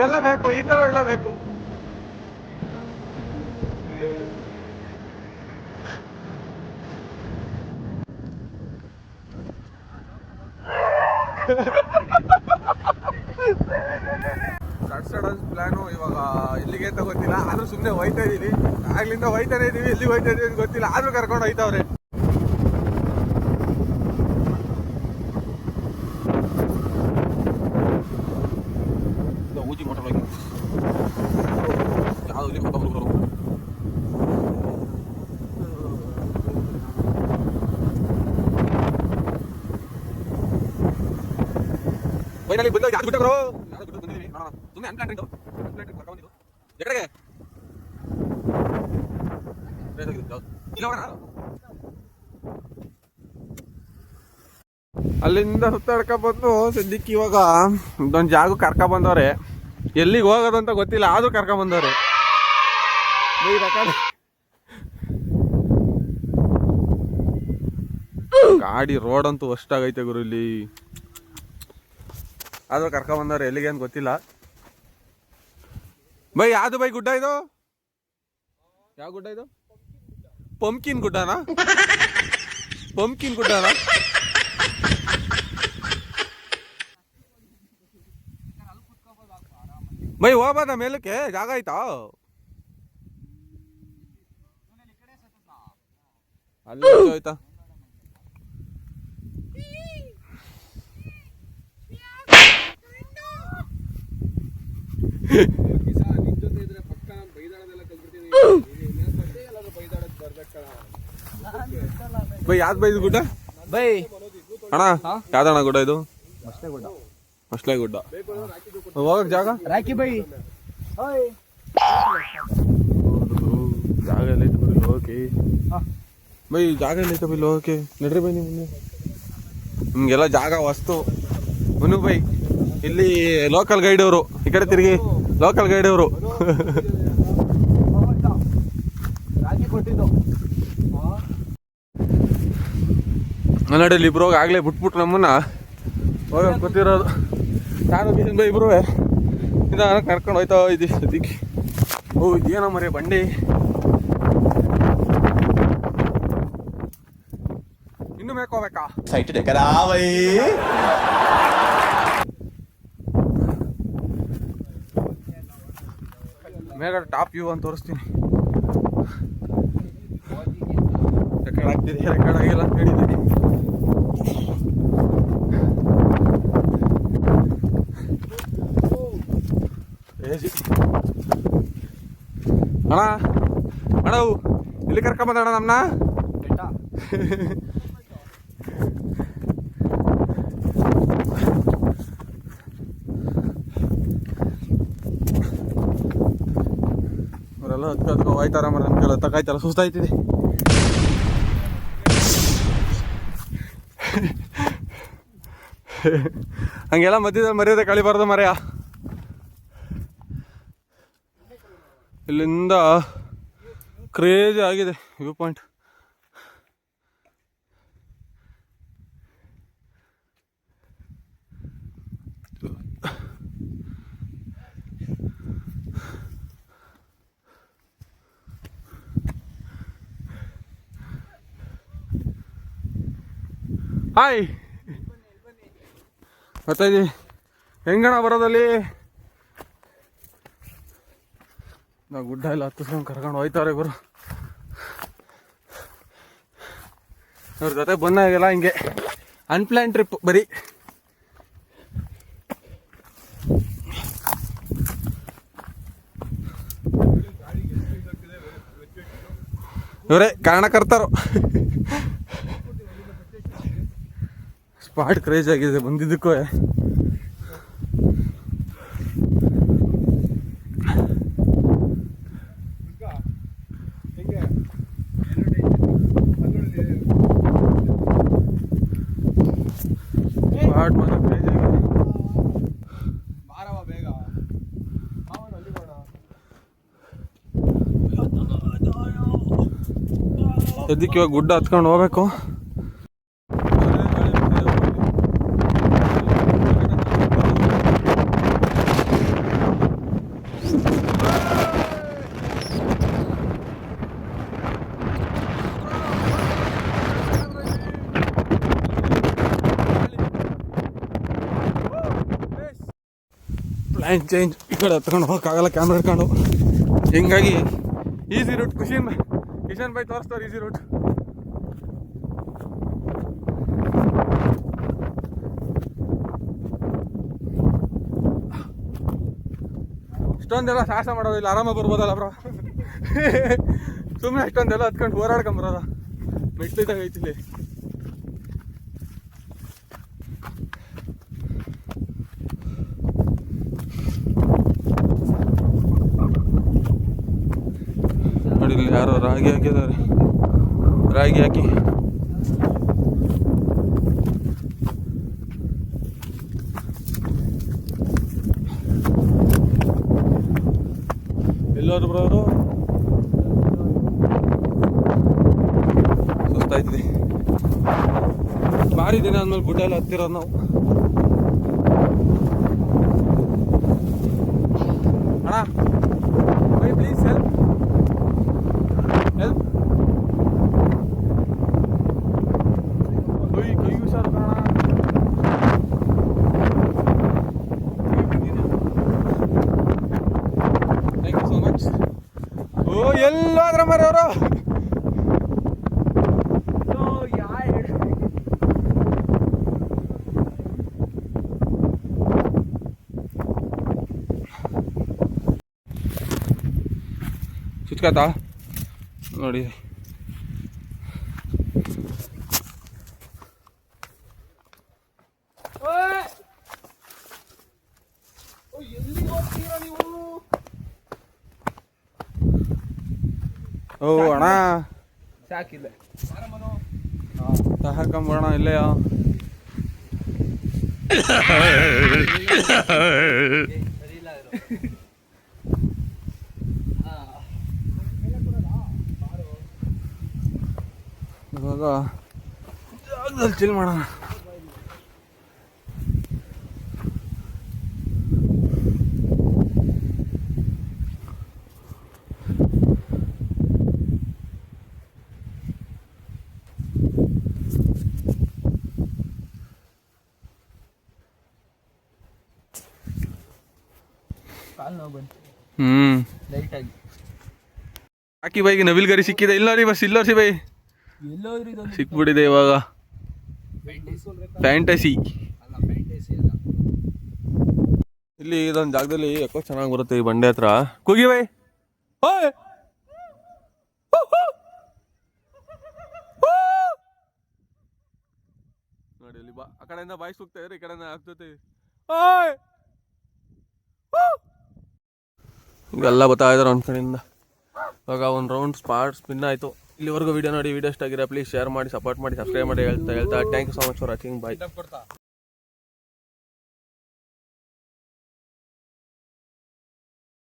ಇವೆಲ್ಲ ಬೇಕು, ಈ ತರ ಎಲ್ಲ ಬೇಕು. ಸಡನ್ ಪ್ಲಾನು ಇವಾಗ ಎಲ್ಲಿಗೆ ಅಂತ ಗೊತ್ತಿಲ್ಲ, ಆದ್ರೂ ಸುಮ್ಮನೆ ಹೋಯ್ತಾ ಇದೀವಿ. ಆಗ್ಲಿಂದ ಹೋಯ್ತಾನೆ ಇದೀವಿ, ಎಲ್ಲಿಗೆ ಹೋಯ್ತಾ ಇದೀವಿ ಅಂತ ಗೊತ್ತಿಲ್ಲ, ಆದ್ರೂ ಕರ್ಕೊಂಡು ಹೋಯ್ತಾವ್ರೆ. ಊಜಿ ಮೊಟ್ಟೆ ಯಾವ್ದು ಇಲ್ಲಿ ಕೊಟ್ಟರು ಫೈನಲಿ ಬಂದ. ಯಾರು ಬಿಟ್ಟರು ಬಂದಿದ್ದೀವಿ ನೋಡೋಣ. ಸುಮ್ಮನೆ ಅನ್ಪ್ಲಾಂಟ್ ಕರ್ಕೊಂಡಿದ್ದು ಎಕಡೆಗೆ ಅಲ್ಲಿಂದ ಸುತ್ತಾಡ್ಕ ಬಂದು ಸದ್ಯಕ್ಕೆ ಇವಾಗ ಇದೊಂದು ಜಾಗ ಕರ್ಕ ಬಂದವ್ರೆ. ಎಲ್ಲಿಗೆ ಹೋಗೋದಂತ ಗೊತ್ತಿಲ್ಲ, ಆದ್ರೂ ಕರ್ಕ ಬಂದವ್ರೆ. ಗಾಡಿ ರೋಡ್ ಅಂತೂ ಅಷ್ಟಾಗೈತೆ ಗುರು ಇಲ್ಲಿ, ಆದ್ರೂ ಕರ್ಕ ಬಂದವ್ರೆ. ಎಲ್ಲಿಗೆ ಅಂತ ಗೊತ್ತಿಲ್ಲ. ಬೈ ಯಾವ್ದು ಬೈ ಗುಡ್ಡ ಇದು? ಯಾವ ಗುಡ್ಡ ಇದು? ಪಂಪ್ಕಿನ್ ಗುಡ್ಡನಾ? ಪಂಪ್ಕಿನ್ ಗುಡ್ಡನಾ? ಬೈ ಹೋಗ್ಬೋದ ಮೇಲಕ್ಕೆ? ಜಾಗ ಆಯ್ತಾ ಅಲ್ಲಿ? ಆಯ್ತಾ ಬೈ ಯಾವ್ದು ಬೈ ಇದು ಗುಡ್ಡ? ಬೈ ಅಣ್ಣ ಯಾವ್ದಣ್ಣ ಗುಡ್ಡ ಇದು? ಮಸ್ಲೆ ಗುಡ್ಡ. ಹೋಗಕ್ ಜಾಗ? ರಾಕಿ ಬೈ ಜಾಗ ಎಲ್ಲ ಐತೆ ಬೈ ಹೋಗಕ್ಕೆ. ಬೈ ಜಾಗ ಎಲ್ಲ ಐತೆ ಬೈ ಹೋಗಕ್ಕೆ. ನಡ್ರಿ ಬೈ ನಿಮ್ಗೆ ನಿಮ್ಗೆಲ್ಲ ಜಾಗ ವಸ್ತು. ಮನು ಬೈ ಇಲ್ಲಿ ಲೋಕಲ್ ಗೈಡ್ ಅವರು, ಈ ಕಡೆ ತಿರುಗಿ ಲೋಕಲ್ ಗೈಡ್ ಅವರು. ನಡಲ್ಲಿ ಇಬ್ರು ಆಗ್ಲೇ ಬಿಟ್ಬಿಟ್ಟು ನಮ್ಮನ್ನ ಹೋಗಕ್ ಗೊತ್ತಿರೋದು. ನಾನು ಕಿಶನ್ ಬೈ ಇಬ್ರು ನಿಧಾನ ಕರ್ಕೊಂಡು ಹೋಯ್ತಾ ಇದ್ದೀವಿ ಸದ್ಯಕ್ಕೆ. ಓ ಇದೇನೋ ಮರೆ ಬಂಡಿ. ಇನ್ನು ಮೇಕೋಬೇಕಾ? ಮೇಘ ಟಾಪ್ ವ್ಯೂ ಅಂತ ತೋರಿಸ್ತೀನಿ. ರೆಕಾರ್ಡ್ ಆಗ್ತಿದೆ, ರೆಕಾರ್ಡ್ ಆಗಿಲ್ಲ ಅಂತ ಹೇಳಿದ್ದೀನಿ. ಅಣ್ಣ ಅಣ್ಣ ಇಲ್ಲಿ ಕರ್ಕೊಂಬಂದಣ್ಣ ನಮ್ಮನ್ನ. ಅವರೆಲ್ಲ ಹತ್ಕೋ ಹೋಯ್ತಾರ ಮರ, ನಮ್ಗೆಲ್ಲ ತಕಾಯ್ತಲ್ಲ, ಸುಸ್ತಾಯ್ತಿದೆ. ಹಂಗೆಲ್ಲ ಮಧ್ಯದಲ್ಲಿ ಮರ್ಯಾದೆ ಕಳಿಬಾರ್ದು ಮರ್ಯ. ಇಲ್ಲಿಂದ ಕ್ರೇಜಿ ಆಗಿದೆ ವ್ಯೂ ಪಾಯಿಂಟ್. ಹಾಯ್ ಮತ್ತೆ ಹೆಂಗಣ ಬರೋದಲ್ಲಿ? ನಾವು ಗುಡ್ಡ ಎಲ್ಲ ಹತ್ತಿಸ್ಕೊಂಡು ಕರ್ಕೊಂಡು ಹೋಯ್ತವ್ರೆ ಗುರು. ಅವ್ರ ಜೊತೆ ಬಂದಾಗೆಲ್ಲ ಹಿಂಗೆ ಅನ್ಪ್ಲಾನ್ ಟ್ರಿಪ್ ಬರೀ. ಇವರೇ ಕಾರಣಕರ್ತರು. ಸ್ಪಾಟ್ ಕ್ರೇಜ್ ಆಗಿದೆ ಬಂದಿದ್ದಕ್ಕೂ. ಸ್ಪಾಟ್ ಮಾತ್ರ ಕ್ರೇಜ್ ಆಗಿದೆ. ಸದ್ಯಕ್ಕೆ ಇವಾಗ ಗುಡ್ಡ ಹತ್ಕೊಂಡು ಹೋಗ್ಬೇಕು. Plan change. ಈ ಕಡೆ ಹತ್ಕೊಂಡು ಹೋಗೋಕ್ಕಾಗಲ್ಲ ಕ್ಯಾಮ್ರಾ ಹಿಡ್ಕೊಂಡು. ಹಿಂಗಾಗಿ ಈಸಿ ರೂಟ್ ಕಿಶನ್ ಬೈ ತೋರಿಸ್ತಾರೆ ಈಸಿ ರೂಟ್. ಇಷ್ಟೊಂದೆಲ್ಲ ಸಾಹಸ ಮಾಡೋದಿಲ್ಲ, ಆರಾಮಾಗಿ ಬರ್ಬೋದಲ್ಲ ಬ್ರೋ. ಸುಮ್ಮನೆ ಅಷ್ಟೊಂದೆಲ್ಲ ಹತ್ಕೊಂಡು ಹೋರಾಡ್ಕೊಂಬರೋದ. ಮೆಟ್ಲಿದ್ದಾಗ ಐತಿಲ್ಲಿ. ನೋಡಿ ಇಲ್ಲಿ ಯಾರೋ ರಾಗಿ ಹಾಕಿದ್ದಾರೆ. ರಾಗಿ ಹಾಕಿ ಎಲ್ಲರೂ ಬರೋರು. ಸುಸ್ತಾಯ್ತಿದೆ. ಭಾರಿ ದಿನ ಆದ್ಮೇಲೆ ಗುಡ್ಡ ಎಲ್ಲ ಹತ್ತಿರೋದು ನಾವು. ಅಣ್ಣ ಪ್ಲೀಸ್ ಹೆಲ್ಪ್ ಹೆಲ್ಪ್. ಕೈ ಹುಷಾರು ಕಾಣ. Thank you so much. ಓ ಎಲ್ಲಾದ್ರ ಮರ ಅವರು. ಚುಚ್ಕಾತಾ ನೋಡಿ. ಓ ಅಣ್ಣ ಸಾಕಿಲ್ಲ ಸಾಕಂಬೋಣ ಇಲ್ಲೆಯ. ಇವಾಗ ಜಾಗದಲ್ಲಿ ಚಿಲ್ ಮಾಡೋಣ. ಕಾಲು ನೋವು ಬಂತು ಲೈಟಾಗಿ. ಹಾಕಿ ಬೈಗೆ ನವಿಲ್ ಗರಿ ಸಿಕ್ಕಿದೆ. ಇಲ್ಲ ರೀ ಬಸ್ ಇಲ್ಲ ಸಿ ಬೈ ಸಿಕ್ಬಿಟ್ಟಿದೆ ಇವಾಗ. ಫ್ಯಾಂಟಸಿ ಇಲ್ಲಿ ಇದೊಂದು ಜಾಗದಲ್ಲಿ ಯಾಕೋ ಚೆನ್ನಾಗಿ ಬರುತ್ತೆ ಈ ಬಂಡೆ ಹತ್ರ. ಕೂಗಿ ಬೈ ನೋಡಿ ಅಲ್ಲಿ ಬಾ. ಆ ಕಡೆಯಿಂದ ಬಾಯಿ ಸುಗ್ತಾ ಇದ್ರೆ ಈ ಕಡೆಯಿಂದ ಆಗ್ತೈತೆ. ಇವೆಲ್ಲ ಬರ್ತಾ ಇದಾರೆ ಒಂದು ಕಡೆಯಿಂದ. ಇವಾಗ ಒಂದು ರೌಂಡ್ ಸ್ಪಿನ್ ಆಯಿತು. ಇಲ್ಲಿವರೆಗೂ ವಿಡಿಯೋ ನೋಡಿ. ವಿಡಿಯೋ ಇಷ್ಟ ಆಗಿರೋ ಪ್ಲೀಸ್ ಶೇರ್ ಮಾಡಿ, ಸಪೋರ್ಟ್ ಮಾಡಿ, ಸಬ್ಸ್ಕ್ರೈಬ್ ಮಾಡಿ ಹೇಳ್ತಾ thank you so much for watching. Bye.